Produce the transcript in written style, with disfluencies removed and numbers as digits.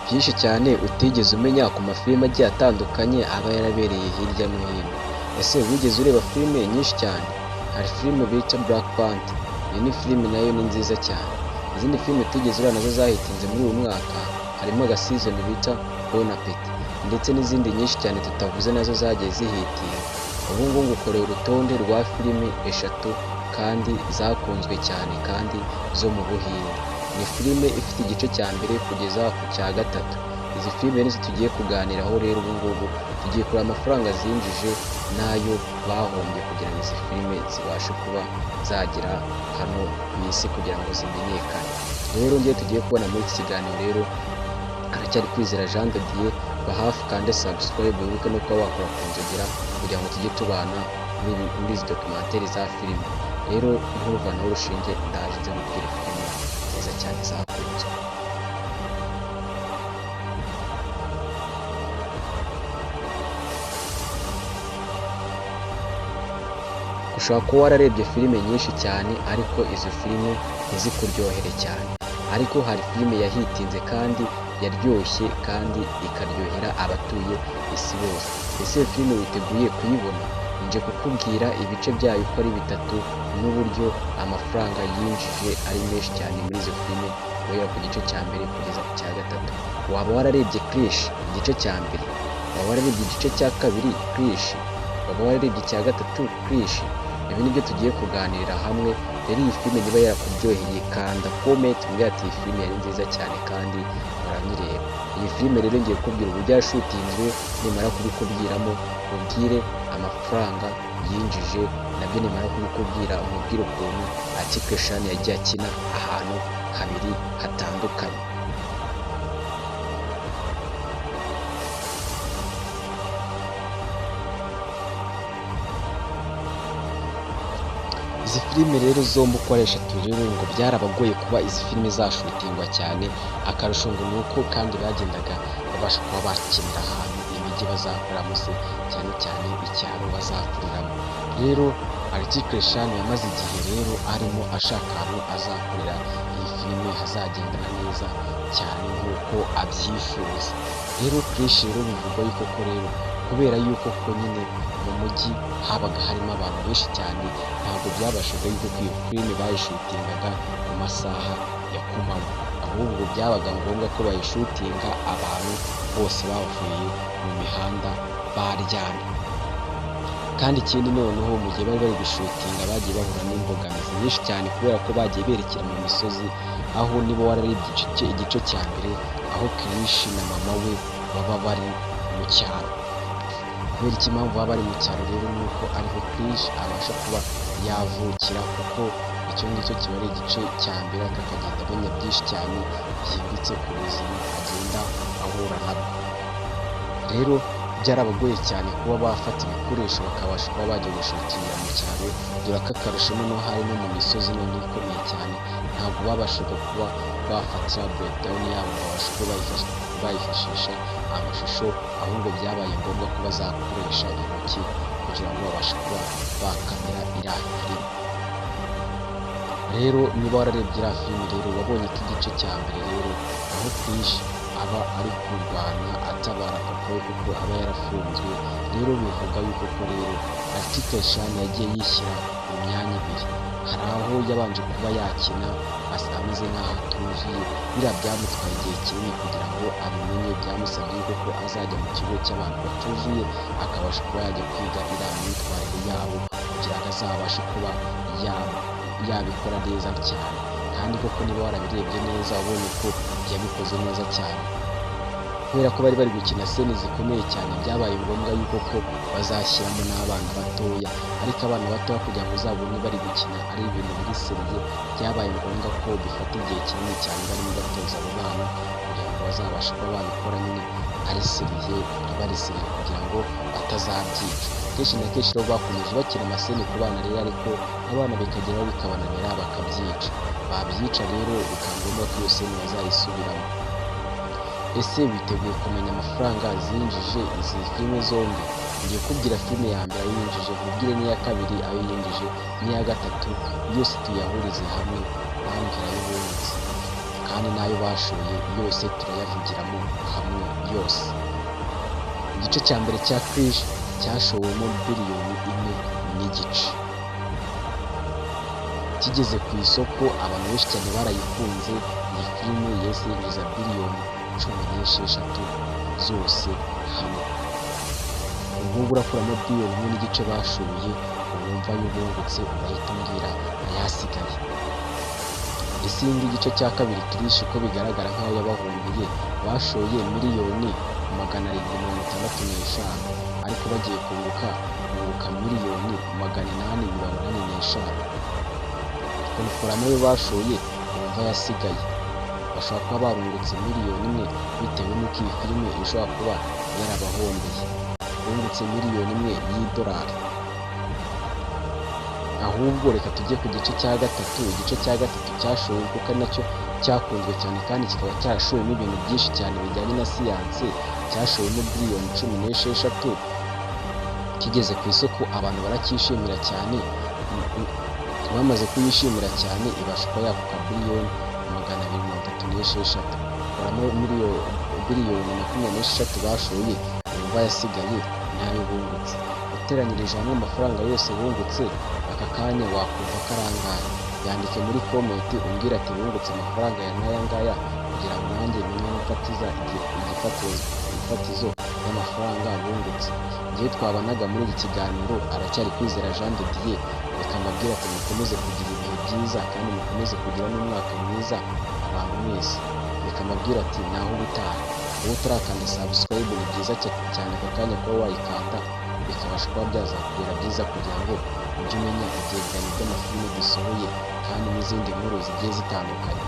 byinshi cyane utigeze umenya ku mafilime agiye atandukanye aba yarabereye hirya no hino. Ese wigeze ureba filime nyinshi cyane? Hari filime bita Black Panther, iyi ni filime nayo ni nziza cyane. Izindi filime utigeze ureba nazo zahitinze muri uyu mwaka harimo agasizoni bita Bon Appetit ndetse n'izindi nyinshi cyane tutavuze nazo zagiye zihitinga. Ubu ngubu ngukoreye urutonde rwa filime eshatu kandi zakunzwe cyane kandi zo mu Buhinde. Ni filime ifite igice cya mbere kugeza ku cya gatatu. Izi filime nizo tugiye kuganiraho rero ubu ngubu, tugiye kureba amafaranga zinjije n'ayo bahombye kugira ngo izi filime zibashe kuba zagera hano ku isi kugira ngo zimenyekane. Rero ngiye tugiye kubona muri iki kiganiro rero haracyari Kwizera Jean de Dieu, bahafi kandi subscribe wibuke no kuba wakora ku nzogera kugira ngo tujye tubana muri izi documentary za filime. Rero ntuvanaho urushinge ndaje nze mubwire filime nziza cyane zakunzwe. Ushobora kuba wararebye filime nyinshi cyane ariko izo filime ntizikuryohere cyane, ariko hari filime yahitinze kandi yaryoshye kandi ikaryohera abatuye isi bose. Ese iyo filime witeguye kuyibona? Nje kukubwira ibice byayo uko ari bitatu n'uburyo amafaranga yinjije ari menshi cyane muri izo filime guhera ku gice cya mbere kugeza ku cya gatatu. Waba wararebye Krish igice cya mbere? Waba wararebye igice cya kabiri Krish? Waba wararebye icya gatatu Krish? Ibi nibyo tugiye kuganirira hamwe. Rero iyi filime niba yarakuryoheye kanda comment umbwira ati iyi filime yari nziza cyane kandi uranyireba. Iyi filime rero ngiye kukubwira uburyo yashutinzwe, nimara kubikubwiramo ubwire amafaranga yinjije, nabyo nimara kubikubwira umubwire ukuntu Atiku Eshanu yagiye akina ahantu habiri hatandukanye. Izi filime rero zombi uko ari eshatu rero ngo byarabagoye kuba izi filime zashutingwa cyane, akarusho ngo ni uko kandi bagendaga babasha kuba bakinira ahantu imijyi bazakoreramo se cyane cyane icyaro bazakuriramo. Rero Atiku Eshanu yamaze igihe rero arimo ashaka ahantu azakorera iyi filime hazagendana neza cyane nk'uko abyifuza. Rero Krish rero bivugwa yuko ko rero kubera yuko ko nyine mu mujyi habaga harimo abantu benshi cyane, ntabwo byabashaga yuko iyo filime bayishutingaga ku masaha ya kumanywa, ahubwo byabaga ngombwa ko bayishutinga abantu bose bavuye mu mihanda baryamye. Kandi ikindi noneho mu gihe bari bari gushutinga bagiye bahura n'imbogamizi nyinshi cyane kubera ko bagiye berekera mu misozi, aho niba wararebye igice cya mbere aho Krish na mama we baba bari mu cyaro. Kubera iki impamvu baba bari mu cyaro rero ni uko ariho Krish abasha kuba yavukira, kuko icyo ngicyo kiba ari igice cya mbere akagenda amenya byinshi cyane byimbitse ku buzima agenda ahura nabwo. Rero byarabagoye cyane kuba bafata ibikoresho bakabasha kuba bajya gushutingira mu cyaro, dore ko akarusho noneho hari no mu misozi noneho ikomeye cyane, ntabwo babashaga kuba bafatira breakdown yabo babasha kuba bayifashisha amashusho, ahubwo byabaye ngombwa ko bazakoresha intoki kugira ngo babashe kuba bakamera iriya filime. Rero niba wararebye iriya filime rero wabonye ko igice cya mbere rero aho Krish aba ari kurwana atabara papa we kuko aba yarafunzwe. Rero bivuga yuko ko rero Atiku Eshanu yagiye yishyira mu myanya ibiri. Hari aho yabanje kuba yakina ameze nk'aho atuzuye, biriya byamutwaye igihe kinini kugira ngo abimenye, byamusabye yuko azajya mu kigo cy'abantu batuzuye akabasha kuba yajya kwiga iriya myitwarire yabo kugira ngo azabashe kuba yabikora neza cyane. Kandi koko niba warabirebye neza wabonye ko yabikoze neza cyane, kubera ko bari bari gukina seni zikomeye cyane byabaye ngombwa yuko ko bazashyiramo n'abana batoya, ariko abana batoya kugira ngo uzabone bari gukina ari ibintu biri seriye, byabaye ngombwa ko bifata igihe kinini cyane barimo batoza abo bana kugira ngo bazabashe kuba babikora nyine ari seriye kugira ngo batazabyica. Kenshi na kenshi rero bakomeje bakina amaseni ku bana rero, ariko abana bikageraho bikabananira bakabyica, babyica rero bikaba ngombwa ko iyo seni bazayisubiramo. Ese witeguye kumenya amafaranga zinjije izi filime zombi? Ngiye kubwira filime ya mbere ayo yinjije, nkubwire n'iya kabiri ayo yinjije, n'iya gatatu, yose tuyahurize hamwe bambwira ayo bungutse. kandi n'ayo bashoye yose turayavugiramo hamwe yose. Igice cya mbere cya Krish cyashowemo biliyoni 1.5. Kigeze ku isoko abantu benshi cyane barayikunze, iyi filime yahise yinjiza biliyoni 16 zose hamwe. Nk'ubu urakuramo biliyoni 1.5 bashoye, wumva y'ubungutse urahita umbwira ayasigaye. Ese iyi gice cya kabiri Krish uko bigaragara nk'aho yabahombiye, bashoye miliyoni 765, ariko bagiye kunguka miliyoni 885. Konforamo yo bashoye wumva yasigaye, bashobora kuba barungutse miliyoni 1 bitewe n'uko iyi filime ishobora kuba yarabahombeye. Bungutse miliyoni 1 y'idolari. Ahubwo reka tujye ku gice cya gatatu. Igice cya gatatu cyashowe kuko ari nacyo cyakunzwe cyane kandi kikaba cyarashowemo ibintu byinshi cyane bijyanye na siyanse, cyashowemo biliyoni 16. Kigeze ku isoko abantu baracyishimira cyane, bamaze kuyishimira cyane ibasha kuba yakuka biliyoni 236. Baramo biliyoni 26 bashoye, wumva yasigaye nayo bungutse. Uteranyirije hamwe amafaranga yose bungutse aka kanya wakumva karangaye. Yandike muri comment umbwira ati bungutse amafaranga ya n'aya ngaya, kugira ngo nanjye menye gufatiza ifatizo y'amafaranga bungutse. Igihe twabanaga muri iki kiganiro aracyari Kwizera Jean de Dieu. Reka mbabwira ati mukomeze kugira ibihe byiza kandi mukomeze kugira n'umwaka mwiza abantu mwese. Reka mbabwira ati naho ubutaha. Wowe utarakanda subscribe ni byiza cyane aka kanya kuba wayikanda, bikabasha kuba byazakubera byiza kugira ngo ujye umenya ibyegeranyo by'amafilime dusohoye kandi n'izindi nkuru zigiye zitandukanye.